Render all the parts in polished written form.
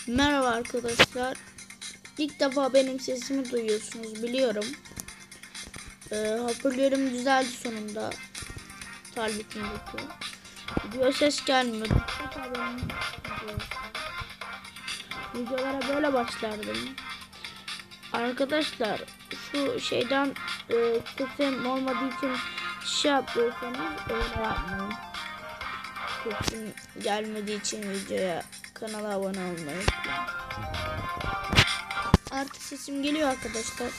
Merhaba arkadaşlar. İlk defa benim sesimi duyuyorsunuz biliyorum. Hoparlörüm düzeldi sonunda. Tabletimdeki. Video ses gelmiyor. Videolara böyle başlardım. Arkadaşlar şu şeyden sesim olmadığı için şey yapıyorsanız öyle yapmayın. Sesim gelmediği için videoya, kanala abone olmayı unutmayın. Artık sesim geliyor arkadaşlar.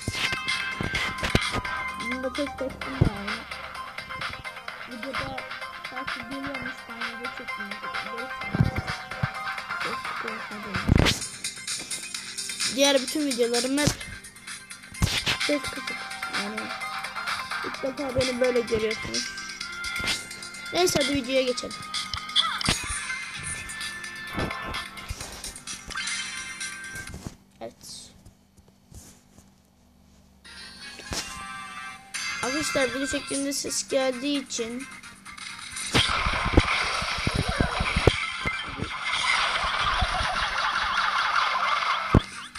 Bunda tek testim yani. Videoda farklı geliyormuş, ben video çekmiyorum. Diğer bütün videolarım hep ses kısık. Yani ilk defa beni böyle görüyorsunuz. Neyse hadi videoya geçelim. Evet. Arkadaşlar video çektiğimde ses geldiği için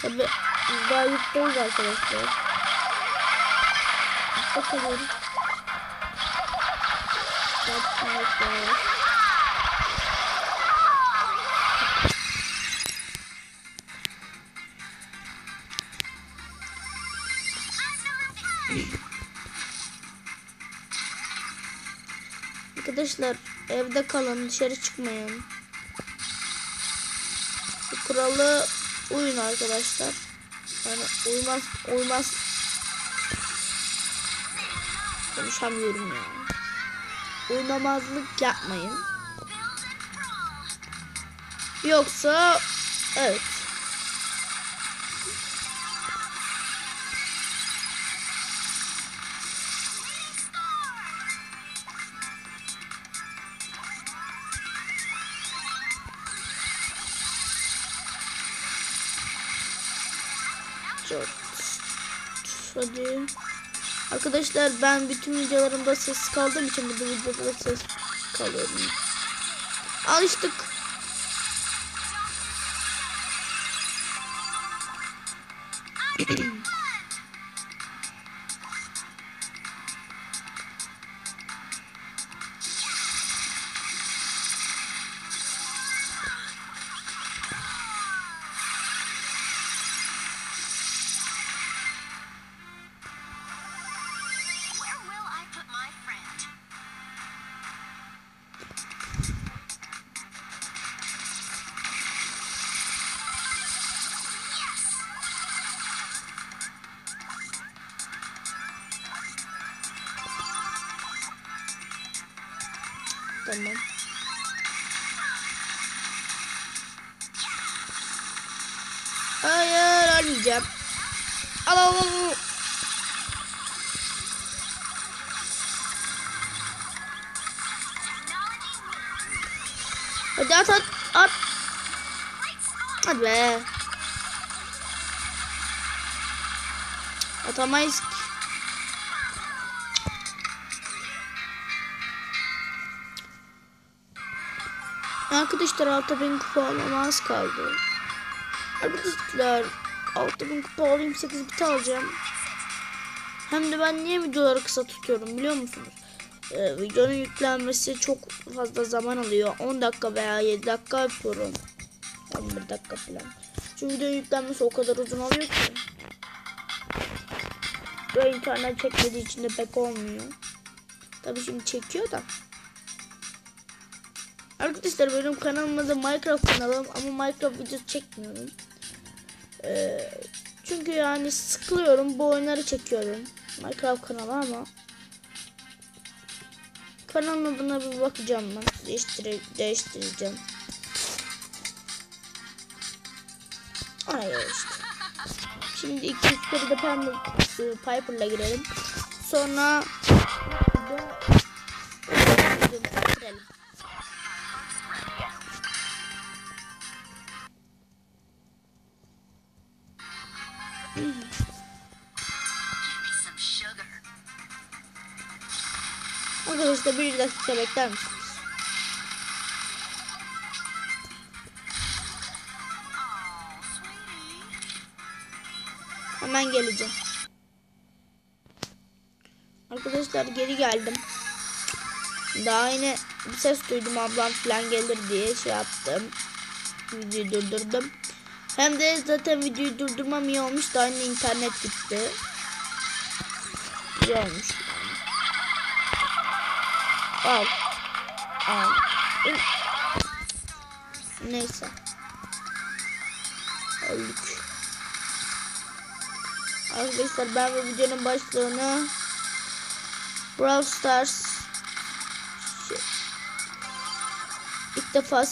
tabi daha yükteyiz arkadaşlar. Bakalım. Arkadaşlar evde kalın, dışarı çıkmayın. Bu kuralı uyun arkadaşlar. Yani uymaz konuşamıyorum yani. Uymamazlık yapmayın. Yoksa evet. Çok. Hadi. Arkadaşlar ben bütün videolarımda ses kaldığım için bu videoda ses kalıyorum. Alıştık. Tamam. Hayır ölmeyeceğim. Al. Hadi at. Hadi be. Atamayız ki. Arkadaşlar 6000 kupa almama az kaldı. Arkadaşlar 6000 kupa alayım, 8 bit alacağım. Hem de ben niye videoları kısa tutuyorum biliyor musunuz? Videonun yüklenmesi çok fazla zaman alıyor. 10 dakika veya 7 dakika yapıyorum. 11 dakika falan. Çünkü videonun yüklenmesi o kadar uzun oluyor ki. Ve internet çekmediği için de pek olmuyor. Tabii şimdi çekiyor da. Arkadaşlar benim kanalım da Minecraft kanalım ama Minecraft videosu çekmiyorum. Çünkü yani sıkılıyorum, bu oyunları çekiyorum. Minecraft kanalı ama kanalın adına bir bakacağım ben. Değiştireceğim. Hayır işte. Şimdi ikinci soruda Piper'la girelim. Sonra bitirelim. Arkadaşlar bir dakika bekler misiniz? Hemen geleceğim. Arkadaşlar geri geldim. Daha yine bir ses duydum, ablam falan gelir diye şey yaptım. Videoyu durdurdum. Hem de zaten videoyu durdurmam iyi olmuş. Daha yine internet gitti. İyi olmuş. Al. Al. Neyse. Öldük. Arkadaşlar ben bu videonun başlığını Brawl Stars ilk defa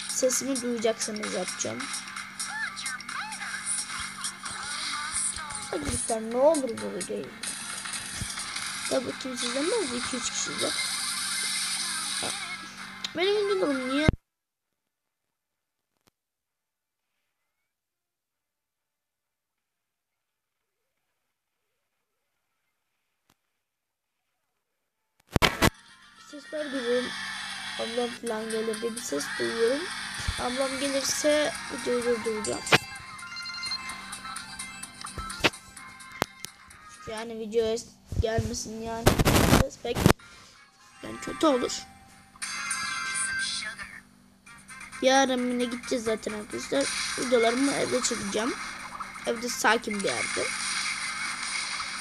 sesimi duyacaksınız yapacağım. Arkadaşlar ne olur bu videoyu. Tabii kim sizden mi oldu? 2-3 kişiler. Benim videolarım niye? Sesler duyuyorum. Ablam falan gelir diye bir ses duyuyorum. Ablam gelirse videoyu durduracağım. Yani videoya gelmesin yani. Ses pek yani kötü olur. Yarın yine gideceğiz zaten arkadaşlar. Videolarımı evde çekeceğim. Evde sakin bir yerde.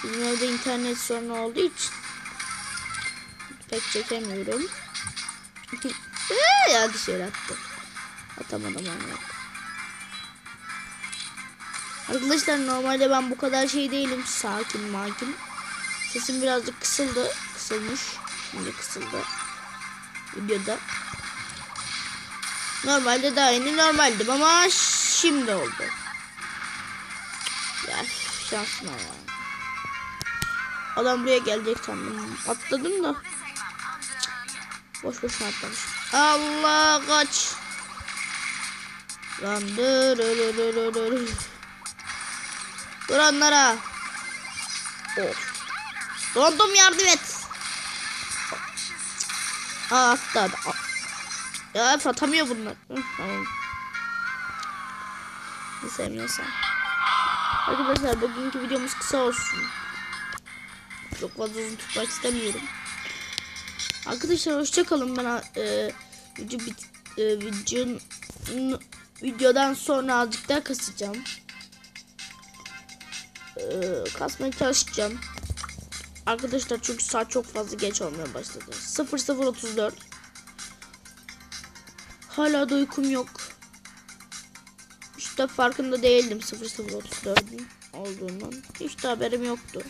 Bizim evde internet sorunu olduğu için pek çekemiyorum. Ya dışarı attı. Atamadım onu. Arkadaşlar normalde ben bu kadar şey değilim. Sakin makin. Sesim birazcık kısıldı. Kısılmış. Şimdi kısıldı. Videoda. Normalde daha yeni normaldim ama şimdi oldu. Ya şansıma ya. Adam buraya gelecek sandım. Atladım da. Boş boşuna atlamış. Allah kaç. Lan dur. Duranlara. Of. Dondum, yardım et. Atladı. Ya atamıyor bunlar. Tamam. Ne sevmiyorsan. Arkadaşlar bugünkü videomuz kısa olsun. Çok fazla uzun tutmak istemiyorum. Arkadaşlar hoşçakalın. Ben videodan sonra azıcık daha kasacağım. Kasmaya çalışacağım. Arkadaşlar çünkü saat çok fazla geç olmaya başladı. 00:34. Hala da uykum yok. İşte farkında değildim 00:34'ün olduğundan. Hiç de haberim yoktu.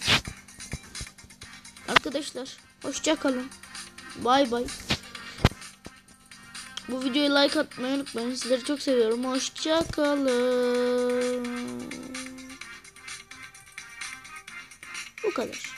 Arkadaşlar hoşça kalın. Bay bay. Bu videoyu like atmayı unutmayın. Sizleri çok seviyorum. Hoşça kalın. Bu kadar.